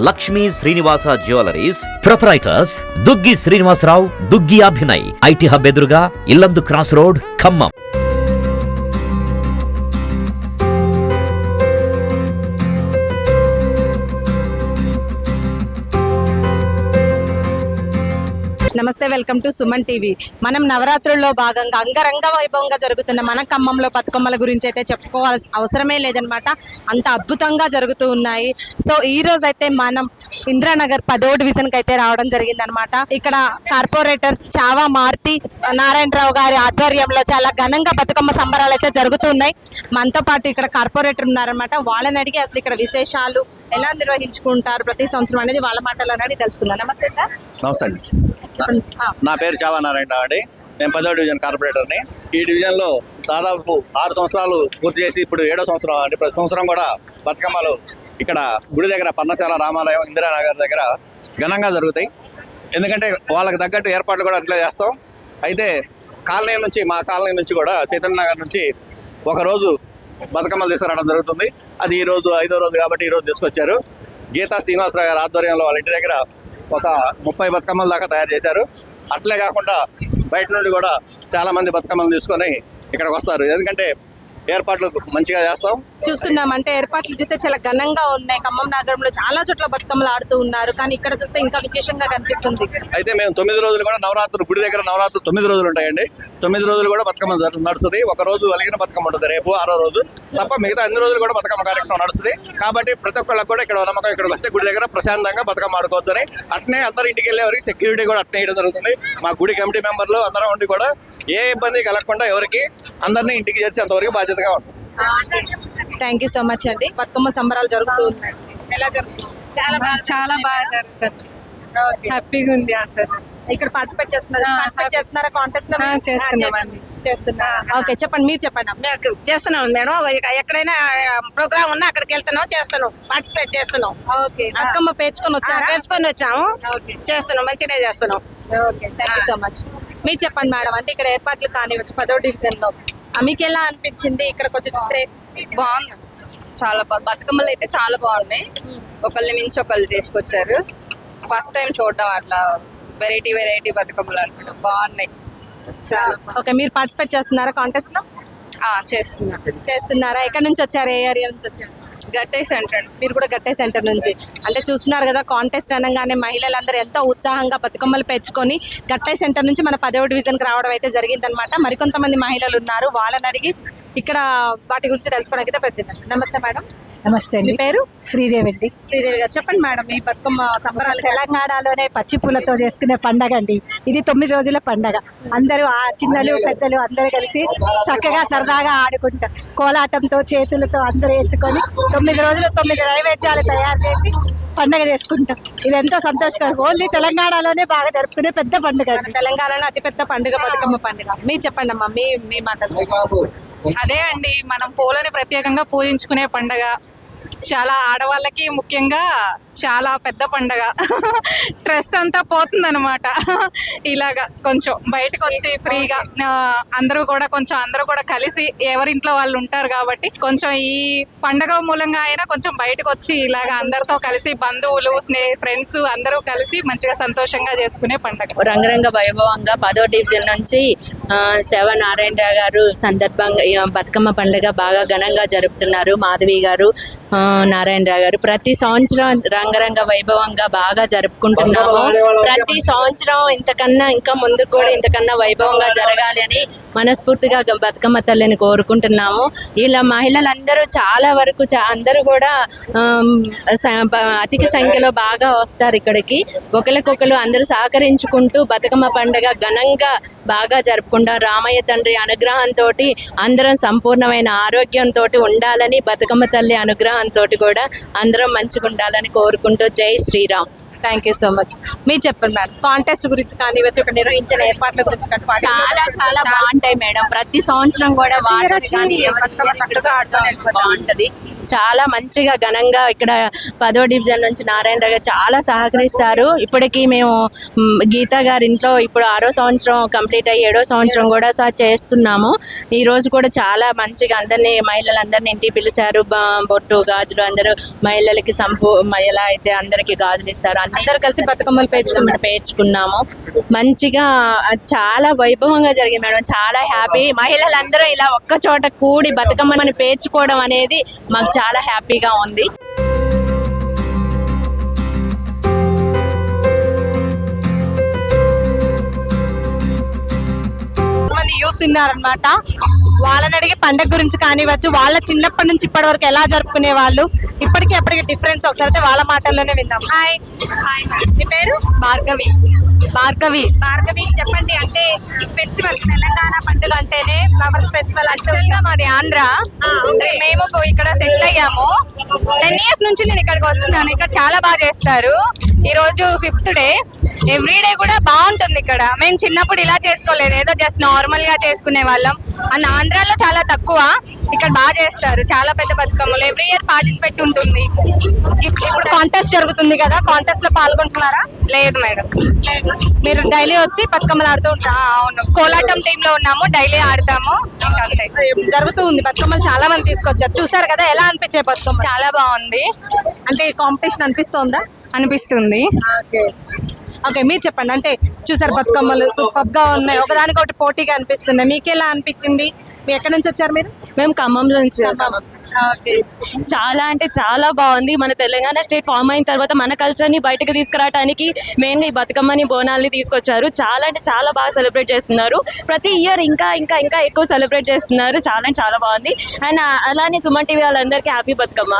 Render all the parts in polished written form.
Lakshmi Srinivasa jewelleries proprietors Duggi Srinivasarao, Duggi Abhinay, IT hub ఎదురుగా Illandu cross road, Khammam. నమస్తే, welcome to Suman TV. మనం నవరాత్రుల్లో భాగంగా అంగరంగ వైభవంగా జరుగుతున్న మన ఖమ్మంలో బతుకమ్మల గురించి అయితే చెప్పుకోవాల్సిన అవసరమే లేదనమాట. అంత అద్భుతంగా జరుగుతూ ఉన్నాయి. సో ఈ రోజు అయితే మనం ఇంద్రానగర్ 10వ డివిజన్కి అయితే రావడం జరిగిందనమాట. ఇక్కడ కార్పొరేటర్ చావా మారుతి నారాయణరావు గారి ఆధ్వర్యంలో చాలా ఘనంగా బతుకమ్మ సంబరాలు అయితే జరుగుతున్నాయి. మనతో పాటు ఇక్కడ కార్పొరేటర్ ఉన్నారనమాట. వాళ్ళని అడిగి అసలు ఇక్కడ విశేషాలు ఎలా నిర్వహించుకుంటారు ప్రతి సంవత్సరం అనేది వాళ్ళ మాటలు అడిగి తెలుసుకుందాం. నమస్తే సార్. నమస్తే అండి. నా పేరు చావా నారాయణరావు అండి. నేను 10వ డివిజన్ కార్పొరేటర్ని. ఈ డివిజన్లో దాదాపు 6 సంవత్సరాలు పూర్తి చేసి ఇప్పుడు 7వ సంవత్సరం అండి. ప్రతి సంవత్సరం కూడా బతుకమ్మలు ఇక్కడ గుడి దగ్గర పర్ణశాల రామాలయం ఇందిరానగర్ దగ్గర ఘనంగా జరుగుతాయి. ఎందుకంటే వాళ్ళకి తగ్గట్టు ఏర్పాట్లు కూడా అట్లా చేస్తాం. అయితే కాలనీ నుంచి మా కాలనీ నుంచి కూడా చైతన్య నగర్ నుంచి ఒకరోజు బతుకమ్మలు తీసుకురావడం జరుగుతుంది. అది ఈరోజు 5వ రోజు కాబట్టి ఈరోజు తీసుకొచ్చారు. గీతా శ్రీనివాసరావు గారి ఆధ్వర్యంలో వాళ్ళ ఇంటి దగ్గర ఒక 30 బతుకమ్మల దాకా తయారు చేశారు. అట్లే కాకుండా బయట నుండి కూడా చాలా మంది బతుకమ్మలు తీసుకొని ఇక్కడికి వస్తారు. ఎందుకంటే ఏర్పాట్లు మంచిగా చేస్తాం. చూస్తున్నాం అంటే ఏర్పాట్లు చూస్తే చాలా ఘనంగా ఉన్నాయి. ఖమ్మం నగరంలో చాలా చోట్ల బతుకమ్మలు ఆడుతూ ఉన్నారు, కానీ ఇక్కడ చూస్తే ఇంకా విశేషంగా కనిపిస్తుంది. అయితే మేము 9 రోజులు కూడా నవరాత్రులు గుడి దగ్గర నవరాత్రులు 9 రోజులు ఉంటాయండి. 9 రోజులు కూడా బతుకమ్మ నడుస్తుంది. ఒక రోజు అలిగిన బతుకమ్మ ఉంటుంది, రేపు 6వ రోజు తప్ప మిగతా అన్ని రోజులు కూడా బతుకమ్మ కార్యక్రమం నడుస్తుంది. కాబట్టి ప్రతి ఒక్కళ్ళకి కూడా ఇక్కడ నమ్మకం ఇక్కడికి వస్తే గుడి దగ్గర ప్రశాంతంగా బతుకమ్మ ఆడుకోవచ్చని. అట్నే అందరూ ఇంటికి వెళ్ళే వరకు సెక్యూరిటీ కూడా అట్నే వేయడం జరుగుతుంది. మా గుడి కమిటీ మెంబర్లు అందరం ఉండి కూడా ఏ ఇబ్బంది కలగకుండా ఎవరికి అందరినీ ఇంటికి చేర్చేంతవరకు బాధ్యతగా ఉంటుంది. థ్యాంక్ యూ సో మచ్ అండి. బతుకమ్మ సంబరాలు జరుగుతూ ఉన్నాయి. ఎలా జరుగుతుంది? చాలా బాగా జరుగుతుంది. హ్యాపీగా ఉంది అసలు. ఇక్కడ పార్టిసిపేట్ చేస్తున్నారా కాంటెస్ట్ లో? చేస్తున్నా. ఓకే, చెప్పండి, మీరు చెప్పండి. చేస్తున్నాం మేడం. ఎక్కడైనా ప్రోగ్రామ్ ఉన్నా అక్కడికి వెళ్తున్నాం, చేస్తాను, పార్టిసిపేట్ చేస్తున్నాం. ఓకే, బతుకమ్మ పేర్చుకొని వచ్చాము. చేస్తున్నాం, మంచిగా చేస్తున్నాం. Okay, thank you so much. మీరు చెప్పండి మేడం. అంటే ఇక్కడ ఏర్పాట్లు కానివచ్చు 10వ డివిజన్ లో మీకు ఎలా అనిపించింది? ఇక్కడికి వచ్చి చూస్తే బాగుంది. చాలా బతుకమ్మలు అయితే చాలా బాగున్నాయి. ఒకళ్ళని మించి ఒకళ్ళు చేసుకొచ్చారు. ఫస్ట్ టైం చూడడం అట్లా వెరైటీ బతుకమ్మలు అనమాట. బాగున్నాయి చాలా. ఓకే, మీరు పార్టిసిపేట్ చేస్తున్నారా కాంటెస్ట్ లో? చేస్తున్నారా? ఎక్కడి నుంచి వచ్చారు? ఏ ఏరియా నుంచి వచ్చారు? గట్టే సెంటర్. మీరు కూడా గట్టే సెంటర్ నుంచి. అంటే చూస్తున్నారు కదా, కాంటెస్ట్ అనగానే మహిళలందరూ ఎంతో ఉత్సాహంగా బతుకమ్మలు పెంచుకొని గట్టే సెంటర్ నుంచి మన 10వ డివిజన్కి రావడం అయితే జరిగిందనమాట. మరికొంతమంది మహిళలు ఉన్నారు, వాళ్ళని అడిగి ఇక్కడ వాటి గురించి తెలుసుకోవడానికి అయితే పెట్టింది. నమస్తే మేడం. నమస్తే అండి. మీ పేరు? శ్రీదేవి అండి. శ్రీదేవి గారు, చెప్పండి మేడం. ఈ బతుకమ్మ సంబరాలు తెలంగాణలోనే పచ్చి పూలతో చేసుకునే పండగ అండి ఇది. 9 రోజుల పండగ. అందరూ చిన్నలు పెద్దలు అందరూ కలిసి చక్కగా సరదాగా ఆడుకుంటారు. కోలాటంతో చేతులతో అందరూ వేసుకొని 9 రోజులు 9 నైవేద్యాలు తయారు చేసి పండగ చేసుకుంటాం. ఇది ఎంతో సంతోషకరం. ఓన్లీ తెలంగాణలోనే బాగా జరుపుకునే పెద్ద పండుగ. తెలంగాణలో అతిపెద్ద పండుగ బతుకమ్మ పండుగ. మీరు చెప్పండి అమ్మా, మీ మాటలు. అదే అండి, మనం పూలని ప్రత్యేకంగా పూజించుకునే పండగ. చాలా ఆడవాళ్ళకి ముఖ్యంగా చాలా పెద్ద పండగ. స్ట్రెస్ అంతా పోతుందన్నమాట. ఇలాగా కొంచెం బయటకు వచ్చి ఫ్రీగా అందరూ కూడా కలిసి ఎవరింట్లో వాళ్ళు ఉంటారు కాబట్టి కొంచెం ఈ పండగ మూలంగా అయినా కొంచెం బయటకు వచ్చి ఇలాగ అందరితో కలిసి బంధువులు ఫ్రెండ్స్ అందరూ కలిసి మంచిగా సంతోషంగా చేసుకునే పండగ. రంగరంగ వైభవంగా 10వ డివిజన్ నుంచి చావా నారాయణరావు గారు సందర్భంగా బతుకమ్మ పండుగ బాగా ఘనంగా జరుపుతున్నారు. మాధవి గారు, నారాయణరావు గారు ప్రతి సంవత్సరం రంగరంగ వైభవంగా బాగా జరుపుకుంటున్నాము. ప్రతి సంవత్సరం ఇంతకన్నా ఇంకా ముందుకు కూడా ఇంతకన్నా వైభవంగా జరగాలి అని మనస్ఫూర్తిగా బతుకమ్మ తల్లిని కోరుకుంటున్నాము. ఇలా మహిళలందరూ చాలా వరకు అందరూ కూడా అధిక సంఖ్యలో బాగా వస్తారు ఇక్కడికి. ఒకరికొకరు అందరూ సహకరించుకుంటూ బతుకమ్మ పండుగ ఘనంగా బాగా జరుపుకుంటాం. రామయ్య తండ్రి అనుగ్రహంతో అందరం సంపూర్ణమైన ఆరోగ్యంతో ఉండాలని, బతుకమ్మ తల్లి అనుగ్రహంతో కూడా అందరం మంచిగా ఉండాలని కోరుకుంటూ జై Sriram. Thank you so much. మీరు చెప్పండి మేడం, కాంటెస్ట్ గురించి కానీ ఇక్కడ నిర్వహించిన ఏర్పాట్ల గురించి కానీ వాటి చాలా చాలా బాగుంటాయి మేడం. ప్రతి సంవత్సరం కూడా వాటర్ కానీ బతుకమ్మ చక్కగా ఆడుకొని వెళ్ళిపోతాం. బాగుంటది. చాలా మంచిగా ఘనంగా ఇక్కడ 10వ డివిజన్ నుంచి నారాయణ గారు చాలా సహకరిస్తారు. ఇప్పటికీ మేము గీతా గారి ఇంట్లో ఇప్పుడు 6వ సంవత్సరం కంప్లీట్ అయ్యి 7వ సంవత్సరం కూడా చేస్తున్నాము. ఈ రోజు కూడా చాలా మంచిగా అందరినీ మహిళలందరినీ ఇంటికి పిలిచారు. బొట్టు గాజులు అందరూ మహిళలకి ఎలా అయితే అందరికి గాజులు ఇస్తారు అందరూ కలిసి బతుకమ్మలు పేర్చుకున్నాము. మంచిగా చాలా వైభవంగా జరిగింది మేడం. చాలా హ్యాపీ. మహిళలందరూ ఇలా ఒక్క చోట కూడి బతుకమ్మని పేర్చుకోవడం అనేది మాకు చాలా హ్యాపీగా ఉంది. మంది యూత్ ఉన్నారనమాట. వాళ్ళని అడిగి పండగ గురించి కానివచ్చు, వాళ్ళ చిన్నప్పటి నుంచి ఇప్పటి వరకు ఎలా జరుపుకునే వాళ్ళు, ఇప్పటికీ ఎప్పటికీ డిఫరెన్స్ ఒకసారి అయితే వాళ్ళ మాటల్లోనే విందాం. హాయ్. మీ పేరు? భార్గవి. భార్గవి భార్గవి, చెప్పండి. అంటే ఫెస్టివల్ తెలంగాణ పండుగ అంటేనే ఫ్లవర్స్ ఫెస్టివల్ యాక్చువల్గా మాది ఆంధ్ర. మేము ఇక్కడ సెటిల్ అయ్యాము. 10 years నుంచి నేను ఇక్కడికి వస్తున్నాను. ఇక్కడ చాలా బాగా చేస్తారు. ఈ రోజు 5th డే. ఎవ్రీడే కూడా బాగుంటుంది ఇక్కడ. మేము చిన్నప్పుడు ఇలా చేసుకోలేదు, ఏదో జస్ట్ నార్మల్ గా చేసుకునే వాళ్ళం. అండ్ ఆంధ్రాలో చాలా తక్కువ, ఇక్కడ బాగా చేస్తారు. చాలా పెద్ద బతుకమ్మలు ఎవ్రీ ఇయర్ పార్టిసిపేట్ ఉంటుంది. ఇప్పుడు కాంటెస్ట్ జరుగుతుంది కదా, కాంటెస్ట్ లో పాల్గొంటున్నారా? లేదు మేడం. మీరు డైలీ వచ్చి బతుకమ్మలు ఆడుతూ ఉంటారా? అవును, కోలాటం టీమ్ లో ఉన్నాము, డైలీ ఆడతాము. ఇంకా అంతే జరుగుతూ ఉంది. బతుకమ్మలు చాలా మంది తీసుకొచ్చారు, చూసారు కదా, ఎలా అనిపించే బతుకమ్మ? చాలా బాగుంది. అంటే కాంపిటీషన్ అనిపిస్తోందా? అనిపిస్తుంది. ఓకే, మీరు చెప్పండి. అంటే చూసారు బతుకమ్మలు సూపర్ గా ఉన్నాయి, ఒకదానికొకటి పోటీగా అనిపిస్తున్నాయి. మీకు ఎలా అనిపించింది? మీరు ఎక్కడి నుంచి వచ్చారు? మీరు? మేము ఖమ్మం నుంచి. చాలా అంటే చాలా బాగుంది. మన తెలంగాణ స్టేట్ ఫామ్ అయిన తర్వాత మన కల్చర్ని బయటకు తీసుకురావడానికి మెయిన్గా ఈ బతుకమ్మని బోనాల్ని తీసుకొచ్చారు. చాలా అంటే చాలా బాగా సెలబ్రేట్ చేస్తున్నారు. ప్రతి ఇయర్ ఇంకా ఇంకా ఇంకా ఎక్కువ సెలబ్రేట్ చేస్తున్నారు. చాలా అంటే చాలా బాగుంది. అండ్ అలానే సుమన్ టీవీ వాళ్ళందరికీ happy Bathukamma.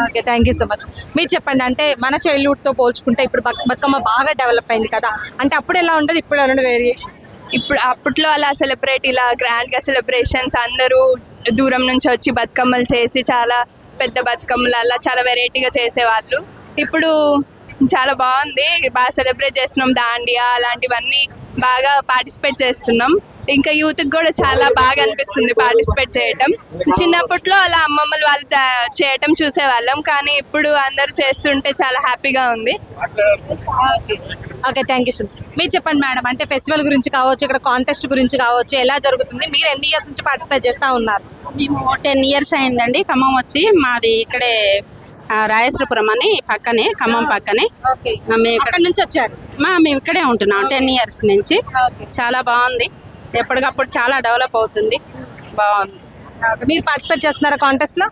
Okay, thank you so much. మీరు చెప్పండి. అంటే మన చైల్డ్హుడ్తో పోల్చుకుంటే ఇప్పుడు బతుకమ్మ బాగా డెవలప్ అయింది కదా, అంటే అప్పుడు ఎలా ఉండదు, ఇప్పుడు ఎలా ఉండదు వేరియేషన్? ఇప్పుడు అప్పట్లో అలా సెలబ్రేట్ ఇలా గ్రాండ్గా సెలబ్రేషన్స్ అందరూ దూరం నుంచి వచ్చి బతుకమ్మలు చేసి చాలా పెద్ద బతుకమ్మలు అలా చాలా వెరైటీగా చేసేవాళ్ళు. ఇప్పుడు చాలా బాగుంది, బాగా సెలబ్రేట్ చేస్తున్నాం. దాండియా అలాంటివన్నీ బాగా పార్టిసిపేట్ చేస్తున్నాం. ఇంకా యూత్కి కూడా చాలా బాగా అనిపిస్తుంది పార్టిసిపేట్ చేయటం. చిన్నప్పట్లో అలా అమ్మమ్మలు వాళ్ళు చేయటం చూసేవాళ్ళం, కానీ ఇప్పుడు అందరూ చేస్తుంటే చాలా హ్యాపీగా ఉంది. Okay, thank you so much. మీరు చెప్పండి మేడం. అంటే ఫెస్టివల్ గురించి కావచ్చు, ఇక్కడ కాంటెస్ట్ గురించి కావచ్చు, ఎలా జరుగుతుంది? మీరు ఎన్ని ఇయర్స్ నుంచి పార్టిసిపేట్ చేస్తూ ఉన్నారు? మేము 10 years అయిందండి. ఖమ్మం వచ్చి మాది ఇక్కడే రాయశ్రీపురం అని పక్కనే, ఖమ్మం పక్కనే. ఓకే, మేము ఇక్కడ నుంచి వచ్చారు? మేము ఇక్కడే ఉంటున్నాం 10 years నుంచి. చాలా బాగుంది, ఎప్పటికప్పుడు చాలా డెవలప్ అవుతుంది. బాగుంది. మీరు పార్టిసిపేట్ చేస్తున్నారా కాంటెస్ట్ లో?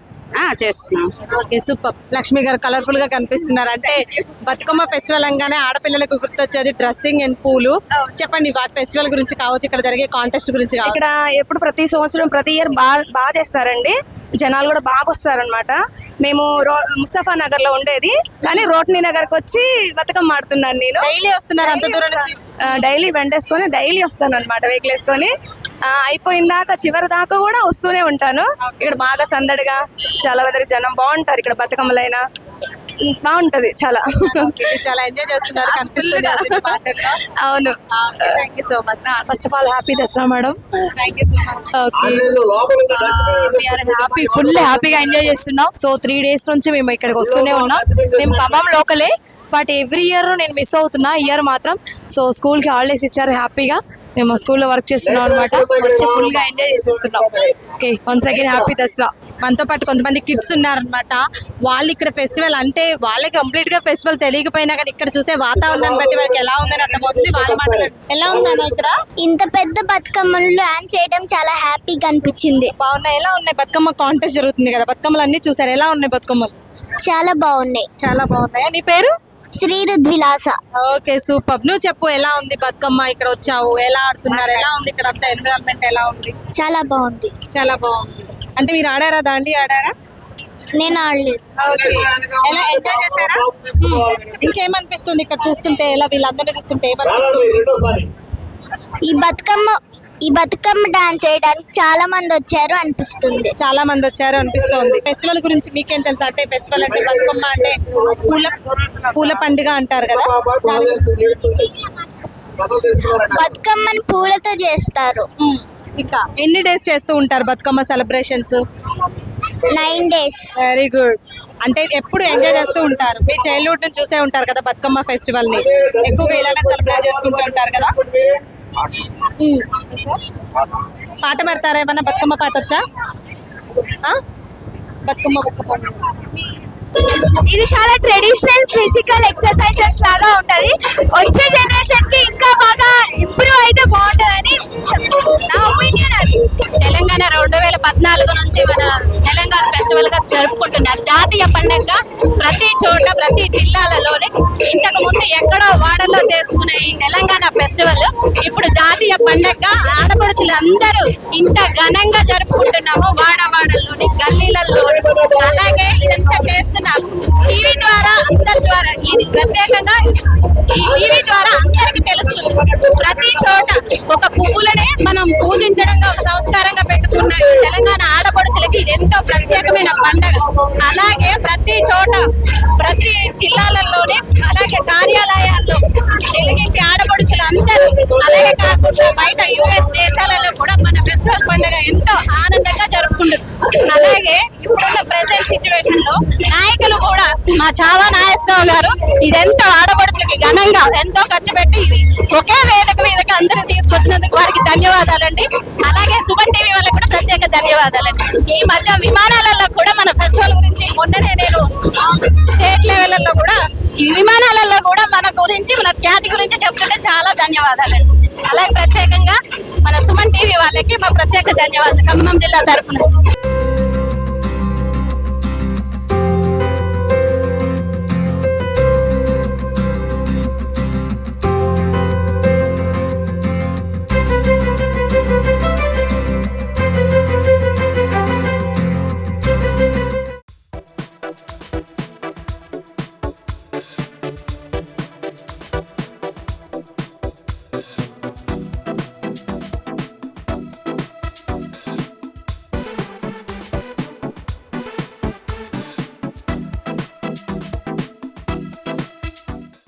చేస్తున్నాం. Okay, super. లక్ష్మి గారు కలర్ఫుల్ గా కనిపిస్తున్నారు. అంటే బతుకమ్మ ఫెస్టివల్ అనగానే ఆడపిల్లలకు గుర్తొచ్చేది డ్రెస్సింగ్ అండ్ పూలు. చెప్పండి, వాటి ఫెస్టివల్ గురించి కావచ్చు, ఇక్కడ జరిగే కాంటెస్ట్ గురించి కావచ్చు. ఇక్కడ ఎప్పుడు ప్రతి సంవత్సరం ప్రతి ఇయర్ బాగా చేస్తారండి. జనాలు కూడా బాగా వస్తారనమాట. మేము ముస్తఫా నగర్ లో ఉండేది, కానీ రోట్నీ నగర్కి వచ్చి బతుకమ్మ ఆడుతున్నాను నేను. డైలీ వస్తున్నారు అంత దూరం నుంచి? డైలీ వెంటేసుకొని డైలీ వస్తాను అనమాట, వెహికల్ వేసుకొని. అయిపోయిన దాకా చివరి దాకా కూడా వస్తూనే ఉంటాను. ఇక్కడ బాగా సందడిగా చాలా మంది జనం బాగుంటారు. ఇక్కడ బతుకమ్మలైనా బాగుంటది చాలా. చాలా ఎంజాయ్ చేస్తున్నారు కనిపిస్తుంది. అవును. Thank you so much. First of all happy Dasara madam. Thank you so much. Happy, full హ్యాపీగా ఎంజాయ్ చేస్తున్నాం. సో 3 days నుంచి మేము ఇక్కడికి వస్తూనే ఉన్నాం. మేము ఖమ్మం లోకలే, బట్ ఎవ్రీ ఇయర్ నేను మిస్ అవుతున్నా. ఇయర్ మాత్రం సో స్కూల్కి హాలిడేస్ ఇచ్చారు. హ్యాపీగా మేము స్కూల్లో వర్క్ చేస్తున్నాం అనమాట. వచ్చి ఫుల్గా ఎంజాయ్ చేసేస్తున్నాం. Okay, once again happy Dasara. మనతో పాటు కొంతమంది కిడ్స్ ఉన్నారనమాట. వాళ్ళు ఇక్కడ ఫెస్టివల్ అంటే వాళ్ళకి కంప్లీట్ గా ఫెస్టివల్ తెలియకపోయినా కానీ ఇక్కడ చూసే వాతావరణాన్ని బట్టి వాళ్ళకి ఎలా ఉందని అర్థమవుతుంది. వాళ్ళ మాట ఎలా ఉందన్న ఇక్కడ ఇంత పెద్ద బతుకమ్మలు డాన్స్ చేయడం చాలా హ్యాపీగా అనిపించింది. బాగున్నాయి. ఎలా ఉన్నాయి? బతుకమ్మ కాంటెస్ట్ జరుగుతుంది కదా, బతుకమ్మలు అన్ని చూసారు, ఎలా ఉన్నాయి బతుకమ్మలు? చాలా బాగున్నాయి. చాలా బాగున్నాయి. నీ పేరు? శ్రీ రుద్విలాస. Okay, super. నువ్వు చెప్పు, ఎలా ఉంది బతుకమ్మ? ఇక్కడ వచ్చావు, ఎలా ఆడుతున్నారు, ఎలా ఉంది ఇక్కడ అంతా ఎన్విరాన్మెంట్ ఎలా ఉంది? చాలా బాగుంది. చాలా బాగుంది. అంటే మీరు ఆడారా, దాండి ఆడారా? నేను ఆడలేదు. ఓకే, ఎలా ఎంజాయ్ చేశారా? ఇంకేమనిపిస్తుంది ఇక్కడ చూస్తుంటే? ఎలా వీళ్ళందరినీ చూస్తుంటే ఏమనిపిస్తుంది? ఈ బతుకమ్మ ఈ బతుకమ్మ డాన్స్ చేయడానికి చాలా మంది వచ్చారు అనిపిస్తుంది. చాలా మంది వచ్చారు అనిపిస్తోంది. ఫెస్టివల్ గురించి మీకేం తెలుసు? అంటే ఫెస్టివల్ అంటే బతుకమ్మ అంటే పూల పండుగ అంటారు కదా, దాని గురించి. బతుకమ్మని పూలతో చేస్తారు. ఇంకా ఎన్ని డేస్ చేస్తూ ఉంటారు Bathukamma celebrations? 9 days. Very good. అంటే ఎప్పుడు ఎంజాయ్ చేస్తూ ఉంటారు? మీ చైల్డ్హుడ్ నుంచి చూసే ఉంటారు కదా బతుకమ్మ ఫెస్టివల్ ని, ఎక్కువగా ఇలానే సెలబ్రేట్ చేసుకుంటూ ఉంటారు కదా. పాట పెడతారా ఏమన్నా? బతుకమ్మ పాట వచ్చా? బతుకమ్మ ఇది చాలా ట్రెడిషనల్ ఫిజికల్ ఎక్సర్సైజెస్ లాగా ఉంటది. వచ్చే జనరేషన్ కి ఇంకా బాగా ఇంప్రూవ్ అయితే బాగుంటుందని నా ఒపీనియన్. అది తెలంగాణ 2014 నుంచి మన తెలంగాణ ఫెస్టివల్ గా జరుపుకుంటున్నారు. జాతీయ పండుగ ప్రతి చోట ప్రతి జిల్లాలలోనే ఇంతకు ముందు ఎక్కడో వాడల్లో చేసుకునే ఈ తెలంగాణ ఫెస్టివల్ ఇప్పుడు జాతీయ పండుగ ఆడపడుచులు అందరూ ఇంత ఘనంగా జరుపుకుంటున్నాము. వాడవాడల్లోని గల్లీలలోని అలాగే ఇదంతా చేస్తున్నాం టీవీ ద్వారా, అందరి ద్వారా. ఇది ప్రత్యేకంగా ఈ టీవీ ద్వారా అందరికి తెలుస్తుంది. ప్రతి చోట ఒక పువ్వులనే మనం పూజించడంగా ఒక సంస్కారంగా పెట్టుకున్న తెలంగాణ ఆడపడుచులకి ఇది ఎంతో ప్రత్యేకమైన పండుగ. అలాగే ప్రతి చోట ప్రతి జిల్లాలలోనే అలాగే కార్యాలయాల్లో తెలుగింటి ఆడపడుచులు అందరూ, అలాగే కాకుండా బయట US దేశాలలో కూడా మన ఫెస్టివల్ పండుగ ఎంతో ఆనందంగా జరుపుకుంటారు. అలాగే ఇప్పుడున్న ప్రెసెంట్ సిచ్యువేషన్ లో నాయకులు కూడా మా చావా నాగేశ్వరరావు గారు ఇదెంతో ఆడపడుచులకి ఘనంగా ఎంతో ఖర్చు పెట్టి ఇది ఒకే వేదిక మీదకి అందరూ తీసుకొచ్చినందుకు వారికి ధన్యవాదాలండి. అలాగే సుమన్ టీవీ వాళ్ళకి కూడా ప్రత్యేక ధన్యవాదాలండి. ఈ మధ్య విమానాలలో కూడా మన ఫెస్టివల్ గురించి మొన్ననే నేను స్టేట్ లెవెల్లో కూడా ఈ విమానాలలో కూడా మన గురించి మన ఖ్యాతి గురించి చెప్తుంటే చాలా ధన్యవాదాలండి. అలాగే ప్రత్యేకంగా మన సుమన్ టీవీ వాళ్ళకి మా ప్రత్యేక ధన్యవాదాలు ఖమ్మం జిల్లా తరపు నుంచి.